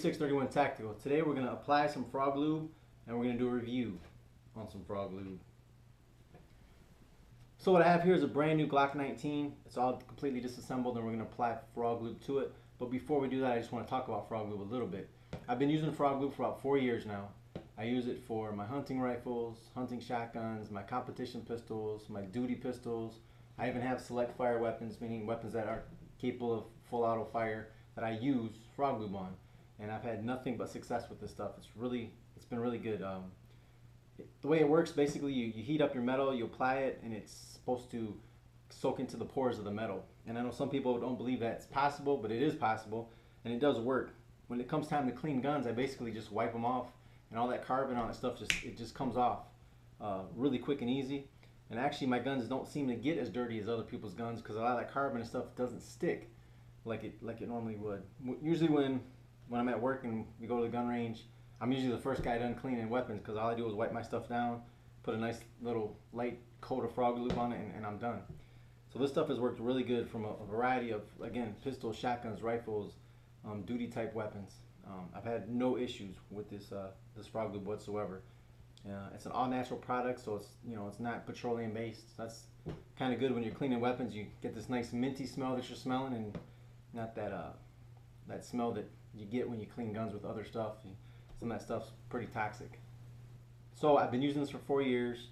3631 Tactical. Today we're going to apply some Froglube and we're going to do a review on some Froglube. So what I have here is a brand new Glock 19. It's all completely disassembled and we're going to apply Froglube to it. But before we do that, I just want to talk about Froglube a little bit. I've been using Froglube for about 4 years now. I use it for my hunting rifles, hunting shotguns, my competition pistols, my duty pistols. I even have select fire weapons, meaning weapons that are capable of full auto fire, that I use Froglube on, and I've had nothing but success with this stuff. It's been really good. The way it works, basically, you heat up your metal, you apply it, and it's supposed to soak into the pores of the metal. And I know some people don't believe that's possible, but it is possible, and it does work. When it comes time to clean guns, I basically just wipe them off, and all that carbon, all that stuff, just comes off really quick and easy. And actually, my guns don't seem to get as dirty as other people's guns because a lot of that carbon and stuff doesn't stick like it normally would. Usually when I'm at work and we go to the gun range, I'm usually the first guy done cleaning weapons because all I do is wipe my stuff down, put a nice little light coat of Froglube on it, and I'm done. So this stuff has worked really good from a variety of, again, pistols, shotguns, rifles, duty type weapons. I've had no issues with this Froglube whatsoever. It's an all natural product, so it's not petroleum based. That's kind of good when you're cleaning weapons. You get this nice minty smell that you're smelling, and not that smell that you get when you clean guns with other stuff. Some of that stuff's pretty toxic. So I've been using this for 4 years,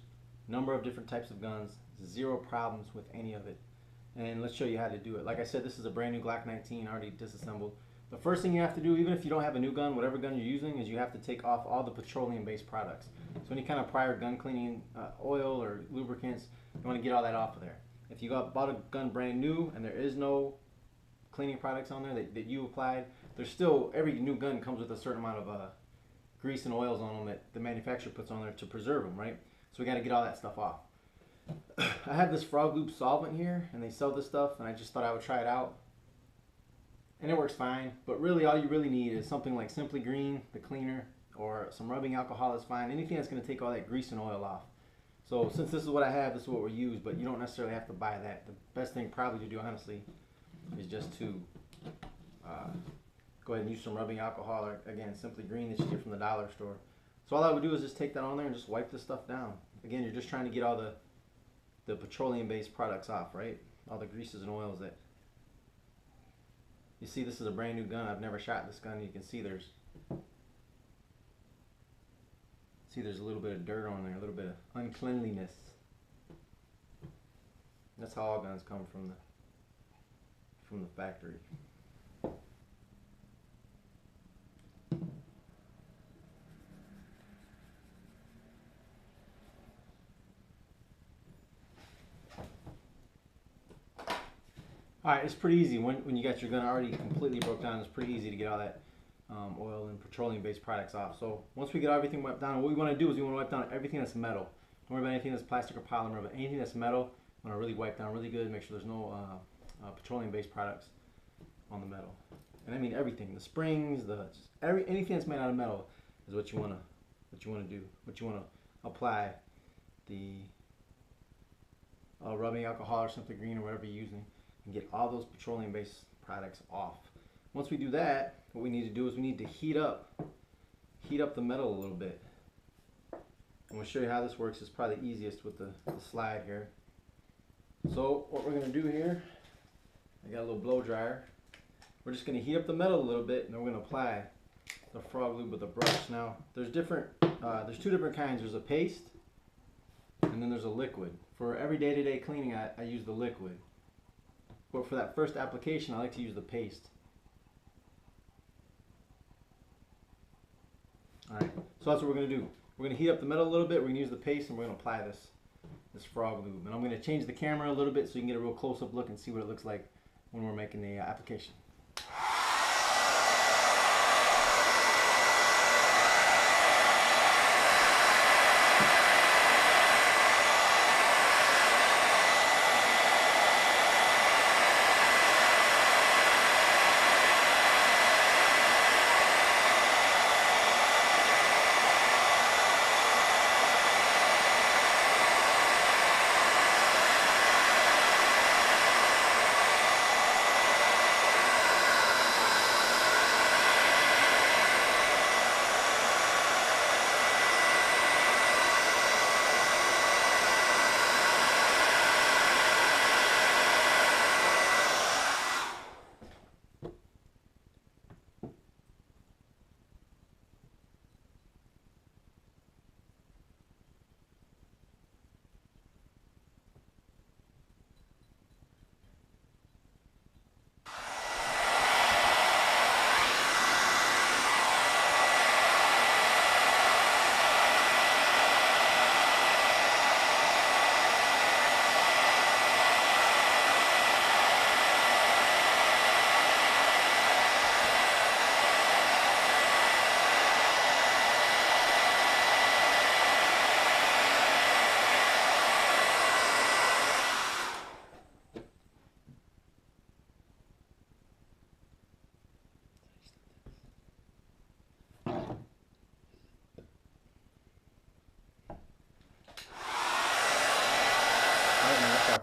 number of different types of guns, zero problems with any of it. And let's show you how to do it. Like I said, this is a brand new Glock 19, already disassembled. The first thing you have to do, even if you don't have a new gun, whatever gun you're using, is you have to take off all the petroleum-based products. So any kind of prior gun cleaning, oil or lubricants, you want to get all that off of there. If you bought a gun brand new and there is no cleaning products on there that you applied, there's still, every new gun comes with a certain amount of grease and oils on them that the manufacturer puts on there to preserve them, right? So we got to get all that stuff off. I have this Froglube solvent here, and they sell this stuff, and I just thought I would try it out. And it works fine, but really all you really need is something like Simply Green, the cleaner, or some rubbing alcohol is fine. Anything that's going to take all that grease and oil off. So since this is what I have, this is what we use, but you don't necessarily have to buy that. The best thing probably to do, honestly, is just to go ahead and use some rubbing alcohol, or again, Simply Green that you get from the dollar store. So all I would do is just take that on there and just wipe this stuff down. Again, you're just trying to get all the petroleum-based products off, right? All the greases and oils that... You see, this is a brand new gun. I've never shot this gun. You can see there's a little bit of dirt on there, a little bit of uncleanliness. That's how all guns come from the factory. Alright, it's pretty easy. When you got your gun already completely broke down, it's pretty easy to get all that oil and petroleum-based products off. So once we get everything wiped down, what we want to do is we want to wipe down everything that's metal. Don't worry about anything that's plastic or polymer, but anything that's metal, we want to really wipe down really good, make sure there's no petroleum-based products on the metal. And I mean everything, the springs, anything that's made out of metal is what you want to do. What you want to apply the rubbing alcohol or Simply Green or whatever you're using, and get all those petroleum-based products off. Once we do that, what we need to do is we need to heat up the metal a little bit. I'm going to show you how this works. It's probably easiest with the slide here. So what we're going to do here, I got a little blow dryer. We're just going to heat up the metal a little bit, and then we're going to apply the Froglube with a brush. Now there's two different kinds. There's a paste, and then there's a liquid. For every day-to-day cleaning, I use the liquid. But for that first application, I like to use the paste. Alright, so that's what we're going to do. We're going to heat up the metal a little bit, we're going to use the paste, and we're going to apply this Froglube. And I'm going to change the camera a little bit so you can get a real close-up look and see what it looks like when we're making the application.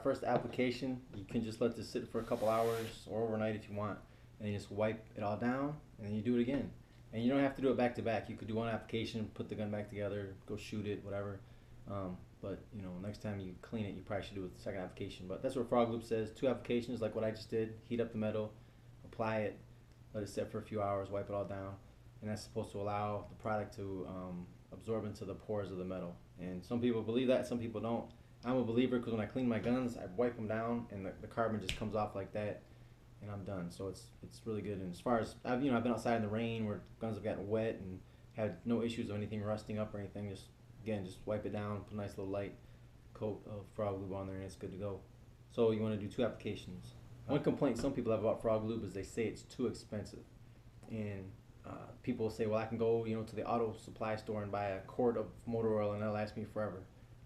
first application, you can just let this sit for a couple hours or overnight if you want, and you just wipe it all down, and then you do it again. And you don't have to do it back to back. You could do one application, put the gun back together, go shoot it, whatever. But you know, next time you clean it, you probably should do it with the second application. But that's what Froglube says. 2 applications, like what I just did. Heat up the metal, apply it, let it sit for a few hours, wipe it all down, and that's supposed to allow the product to absorb into the pores of the metal. And some people believe that, some people don't. I'm a believer because when I clean my guns, I wipe them down, and the carbon just comes off like that, and I'm done. So it's really good. And as far as I've been outside in the rain where guns have gotten wet and had no issues of anything rusting up or anything. Just wipe it down, put a nice little light coat of Froglube on there, and it's good to go. So you want to do 2 applications. One complaint some people have about Froglube is they say it's too expensive, and people say, well, I can go to the auto supply store and buy a quart of motor oil and that'll last me forever,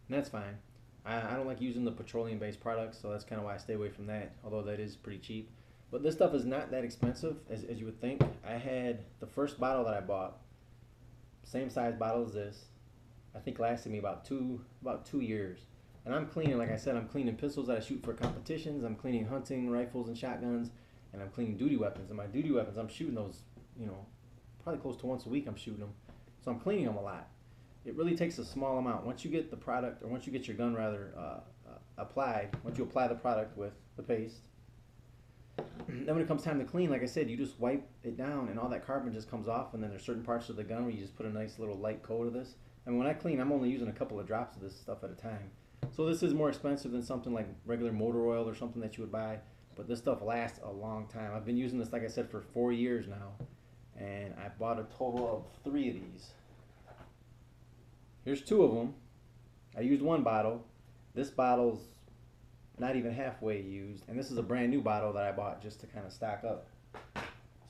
and that's fine. I don't like using the petroleum-based products, so that's kind of why I stay away from that, although that is pretty cheap. But this stuff is not that expensive as you would think. I had the first bottle that I bought, same size bottle as this, I think lasted me about two years. And I'm cleaning, like I said, I'm cleaning pistols that I shoot for competitions, I'm cleaning hunting rifles and shotguns, and I'm cleaning duty weapons. And my duty weapons, I'm shooting those, probably close to once a week I'm shooting them. So I'm cleaning them a lot. It really takes a small amount. Once you get the product, or once you get your gun rather applied, once you apply the product with the paste, then when it comes time to clean, like I said, you just wipe it down and all that carbon just comes off, and then there's certain parts of the gun where you just put a nice little light coat of this. And when I clean, I'm only using a couple of drops of this stuff at a time. So this is more expensive than something like regular motor oil or something that you would buy, but this stuff lasts a long time. I've been using this, like I said, for 4 years now, and I bought a total of 3 of these. Here's 2 of them. I used 1 bottle. This bottle's not even halfway used, and this is a brand new bottle that I bought just to kind of stock up.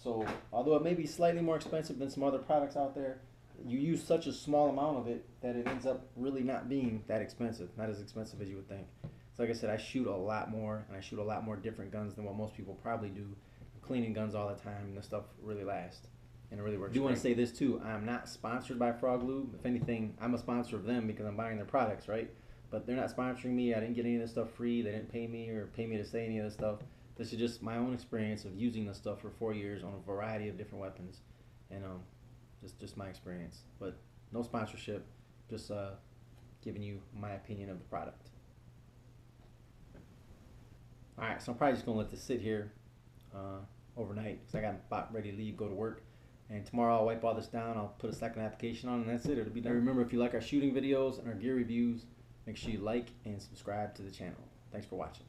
So although it may be slightly more expensive than some other products out there, you use such a small amount of it that it ends up really not being that expensive, not as expensive as you would think. So like I said, I shoot a lot more, and I shoot a lot more different guns than what most people probably do. I'm cleaning guns all the time, and this stuff really lasts, and it really works. I do want to say this too, I'm not sponsored by Froglube. If anything, I'm a sponsor of them because I'm buying their products, right? But they're not sponsoring me. I didn't get any of this stuff free. They didn't pay me or pay me to say any of this stuff. This is just my own experience of using this stuff for 4 years on a variety of different weapons, and just my experience. But no sponsorship, just giving you my opinion of the product. Alright, so I'm probably just going to let this sit here overnight because I got about ready to leave, go to work. And tomorrow I'll wipe all this down, I'll put a second application on, and that's it. It'll be done. And remember, if you like our shooting videos and our gear reviews, make sure you like and subscribe to the channel. Thanks for watching.